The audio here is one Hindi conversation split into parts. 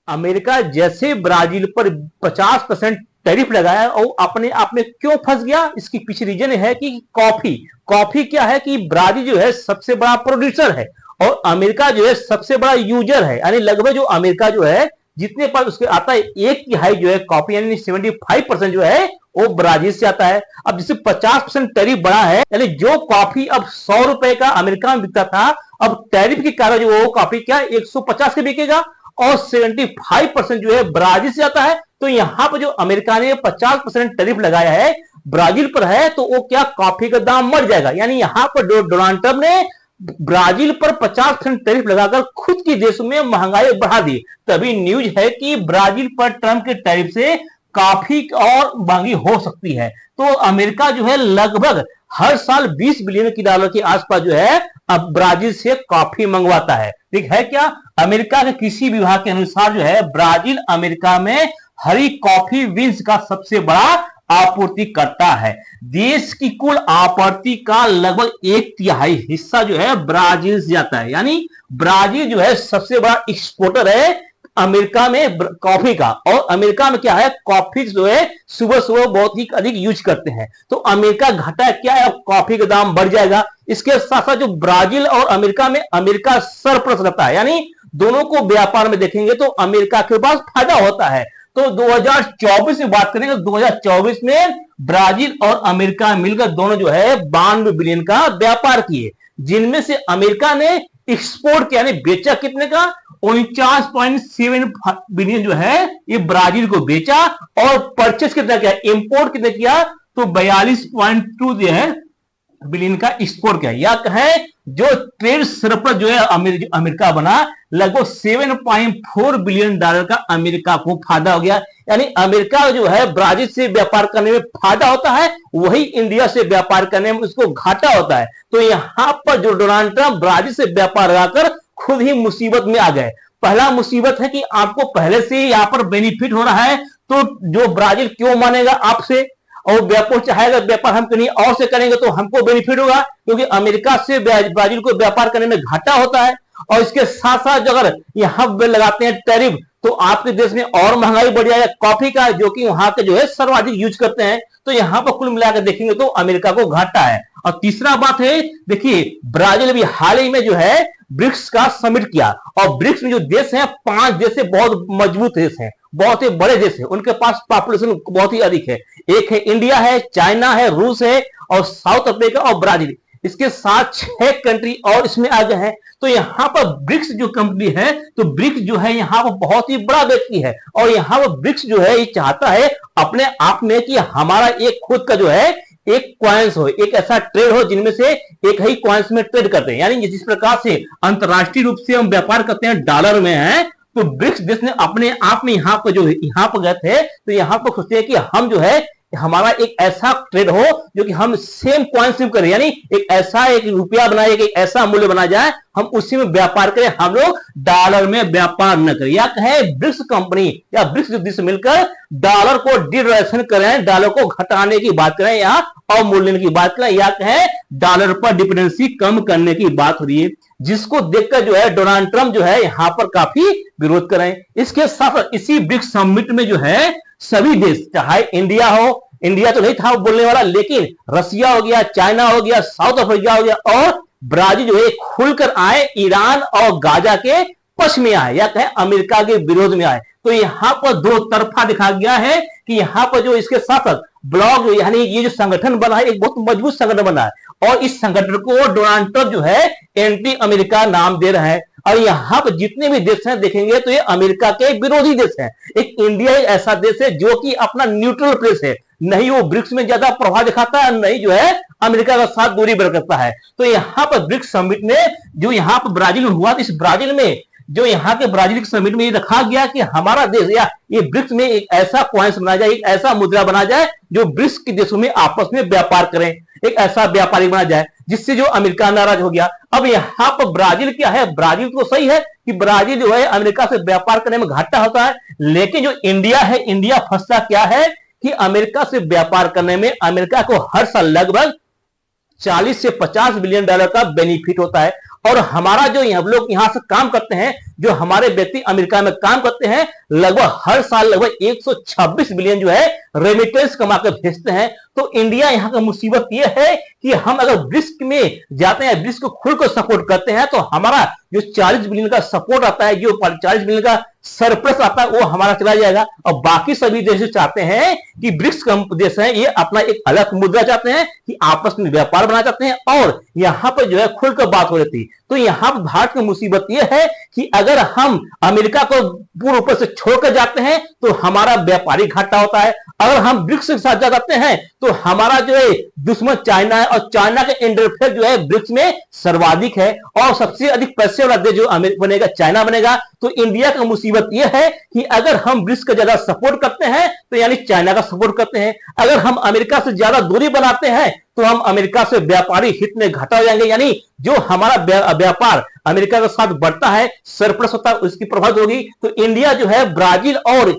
अमेरिका जैसे ब्राजील पर 50% टैरिफ लगाया और अपने आप में क्यों फंस गया, इसकी पीछे रीजन है कि कॉफी कॉफी क्या है कि ब्राजील जो है सबसे बड़ा प्रोड्यूसर है और अमेरिका जो है सबसे बड़ा यूजर है। यानी लगभग जो अमेरिका जो है जितने पर उसके आता है एक तिहाई जो है कॉफी यानी 75% जो है वो ब्राजील से आता है। अब जिससे 50% टैरिफ बढ़ा है, यानी जो कॉफी अब 100 रुपए का अमेरिका में बिकता था, अब टैरिफ के कारण जो वो कॉफी क्या 150 के बिकेगा और 75% जो है ब्राजील से आता है। तो यहां पर जो अमेरिका ने 50% टैरिफ लगाया है ब्राजील पर है, तो वो क्या कॉफी का दाम बढ़ जाएगा। यानी यहां पर डोनाल्ड ट्रंप ने ब्राजील पर 50% टैरिफ लगाकर खुद के देश में महंगाई बढ़ा दी। तभी न्यूज है कि ब्राजील पर ट्रंप के टैरिफ से काफी और महंगी हो सकती है। तो अमेरिका जो है लगभग हर साल 20 बिलियन की डॉलर के आसपास जो है अब ब्राजील से कॉफी मंगवाता है। ठीक है क्या? अमेरिका के कृषि विभाग के अनुसार जो है ब्राजील अमेरिका में हरी कॉफी बीन्स का सबसे बड़ा आपूर्ति करता है। देश की कुल आपूर्ति का लगभग एक तिहाई हिस्सा जो है ब्राजील से जाता है। यानी ब्राजील जो है सबसे बड़ा एक्सपोर्टर है अमेरिका में कॉफी का। और अमेरिका में क्या है, कॉफी जो है सुबह सुबह बहुत ही अधिक यूज करते हैं। तो अमेरिका घाटा क्या है, कॉफी का दाम बढ़ जाएगा। इसके साथ साथ जो ब्राजील और अमेरिका में अमेरिका सरप्लस रहता है, यानी दोनों को व्यापार में देखेंगे तो अमेरिका के पास फायदा होता है। तो 2024 में बात करेंगे, 2024 में ब्राजील और अमेरिका मिलकर दोनों जो है 92 बिलियन का व्यापार किए, जिनमें से अमेरिका ने एक्सपोर्ट किया, यानी बेचा कितने का 49.7 बिलियन जो है ये ब्राजील को बेचा और परचेस कितना किया, इंपोर्ट कितना किया तो 42.2 जो है बिलियन का एक्सपोर्ट किया। या कहें जो ट्रेड सरप्लस जो है अमेरिका बना लगभग 7.4 बिलियन डॉलर का अमेरिका को फायदा हो गया। यानी अमेरिका जो है ब्राजील से व्यापार करने में फायदा होता है, वही इंडिया से व्यापार करने में उसको घाटा होता है। तो यहां पर जो डोनाल्ड ट्रंप ब्राजील से व्यापार लगाकर खुद ही मुसीबत में आ गए। पहला मुसीबत है कि आपको पहले से ही यहां पर बेनिफिट हो रहा है, तो जो ब्राजील क्यों मानेगा आपसे, और व्यापार चाहेगा व्यापार हम कहीं और से करेंगे तो हमको बेनिफिट होगा, क्योंकि अमेरिका से ब्राजील को व्यापार करने में घाटा होता है। और इसके साथ साथ अगर यहां लगाते हैं टैरिफ तो आपके देश में और महंगाई बढ़ जाएगा कॉफी का, जो कि वहां के जो है सर्वाधिक यूज करते हैं। तो यहां पर कुल मिलाकर देखेंगे तो अमेरिका को घाटा है। और तीसरा बात है, देखिए ब्राजील भी हाल ही में जो है ब्रिक्स का समिट किया, और ब्रिक्स में जो देश हैं 5 देश से बहुत मजबूत देश हैं, बहुत ही बड़े देश है, उनके पास पॉपुलेशन बहुत ही अधिक है। एक है इंडिया है, चाइना है, रूस है और साउथ अफ्रीका और ब्राजील। इसके साथ 6 कंट्री और इसमें आ गए हैं। तो यहां पर ब्रिक्स जो कंपनी है, तो ब्रिक्स जो है यहां पर बहुत ही बड़ा व्यक्ति है, और यहां पर ब्रिक्स जो है ये चाहता है अपने आप में कि हमारा एक खुद का जो है एक कॉइन्स हो, एक ऐसा ट्रेड हो जिनमें से एक ही कॉइन्स में ट्रेड करते हैं। यानी जिस प्रकार से अंतरराष्ट्रीय रूप से हम व्यापार करते हैं डॉलर में है, तो ब्रिक्स देश ने अपने आप में यहां पर जो यहां पर गए थे, तो यहां पर सोचते हैं कि हम जो है हमारा एक ऐसा ट्रेड हो जो कि हम सेम कॉइन्स में करें, यानी एक ऐसा एक रुपया बनाए, एक ऐसा मूल्य बना जाए, हम उसी में व्यापार करें, हम लोग डॉलर में व्यापार न करें। या कहें ब्रिक्स कंपनी या ब्रिक्स देश मिलकर डॉलर को डिवैल्यूएशन करें, डॉलर को घटाने की बात करें या अवमूल्यन की बात करें, या कहें डॉलर पर डिपेंडेंसी कम करने की बात हो रही है, जिसको देखकर जो है डोनाल्ड ट्रंप जो है यहां पर काफी विरोध करें। इसके साथ इसी ब्रिक्स समिट में जो है सभी देश, चाहे इंडिया हो, इंडिया तो नहीं था बोलने वाला, लेकिन रसिया हो गया, चाइना हो गया, साउथ अफ्रीका हो गया और ब्राजील जो है खुलकर आए, ईरान और गाजा के पक्ष में आए, या कहें अमेरिका के विरोध में आए। तो यहां पर दो तरफा दिखा गया है कि यहां पर जो इसके साथ ब्लॉक यानी ये जो संगठन बना है एक बहुत मजबूत संगठन बना है, और इस संगठन को डोनाल्ड ट्रंप जो है एंटी अमेरिका नाम दे रहा है। और यहां पर जितने भी देश हैं देखेंगे तो ये अमेरिका के विरोधी देश हैं। एक इंडिया ऐसा देश है जो कि अपना न्यूट्रल प्लेस है, नहीं वो ब्रिक्स में ज्यादा प्रभाव दिखाता है, नहीं जो है अमेरिका का साथ दूरी बरकरता है। तो यहां पर ब्रिक्स समिट में जो यहां पर ब्राजील में हुआ, इस ब्राजील में जो यहाँ के ब्राजील के समिट में ये रखा गया कि हमारा देश या ये ब्रिक्स में एक ऐसा कॉइन्स बनाया जाए, एक ऐसा मुद्रा बनाया जाए जो ब्रिक्स के देशों में आपस में व्यापार करें, एक ऐसा व्यापारी बना जाए जिससे जो अमेरिका नाराज हो गया। अब यहाँ पर ब्राजील क्या है, ब्राजील तो सही है कि ब्राजील जो है अमेरिका से व्यापार करने में घाटा होता है, लेकिन जो इंडिया है, इंडिया फंसता क्या है कि अमेरिका से व्यापार करने में अमेरिका को हर साल लगभग 40 से 50 बिलियन डॉलर का बेनिफिट होता है। और हमारा जो हम लोग यहां से काम करते हैं, जो हमारे व्यक्ति अमेरिका में काम करते हैं, लगभग हर साल लगभग 126 बिलियन जो है रेमिटेंस कमा कर भेजते हैं। तो इंडिया यहां का मुसीबत यह है कि हम अगर ब्रिक्स में जाते हैं, ब्रिक्स को खुलकर सपोर्ट करते हैं, तो हमारा जो 40 बिलियन का सपोर्ट आता है, जो 40 बिलियन का सरप्लस आता है, वो हमारा चला जाएगा। और बाकी सभी देश चाहते हैं कि ब्रिक्स देश हैं, ये अपना एक अलग मुद्रा चाहते हैं कि आपस में व्यापार बनाना चाहते हैं, और यहां पर जो है खुलकर बात हो रही थी। तो यहां भारत की मुसीबत यह है कि अगर हम अमेरिका को पूर्ण रूप से छोड़कर जाते हैं तो हमारा व्यापारिक घाटा होता है। अगर हम ब्रिक्स के साथ जाते हैं तो हमारा जो है दुश्मन चाइना है, और चाइना का इंटरफेयर जो है ब्रिक्स में सर्वाधिक है, और सबसे अधिक पैसे वाला देश जो बनेगा चाइना बनेगा। तो इंडिया का मुसीबत यह है कि अगर हम ब्रिक्स का ज्यादा सपोर्ट करते हैं तो यानी चाइना का सपोर्ट करते हैं, अगर हम अमेरिका से ज्यादा दूरी बनाते हैं तो हम अमेरिका से व्यापारी हित में घाटा हो जाएंगे। यानी जो हमारा व्यापार अमेरिका के साथ बढ़ता है, सरप्लस होता है, उसकी प्रभावित होगी। तो इंडिया जो है ब्राजील और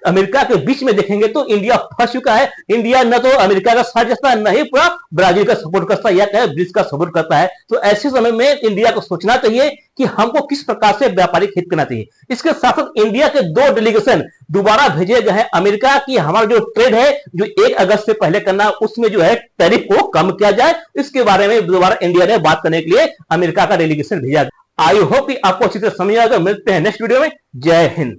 अमेरिका के बीच में देखेंगे तो इंडिया फंस चुका है। इंडिया न तो अमेरिका का साथ देता है, न ही पूरा ब्राजील का सपोर्ट करता है या कहे ब्रिक्स का सपोर्ट करता है। तो ऐसे समय में इंडिया को सोचना चाहिए कि हमको किस प्रकार से व्यापारिक हित करना चाहिए। इसके साथ साथ इंडिया के 2 डेलीगेशन दोबारा भेजे गए हैं अमेरिका की, हमारा जो ट्रेड है जो 1 अगस्त से पहले करना, उसमें जो है टैरिफ को कम किया जाए, इसके बारे में दोबारा इंडिया ने बात करने के लिए अमेरिका का डेलीगेशन भेजा। आई होप कि आपको अच्छी तरह समझ आएगा। मिलते हैं नेक्स्ट वीडियो में। जय हिंद।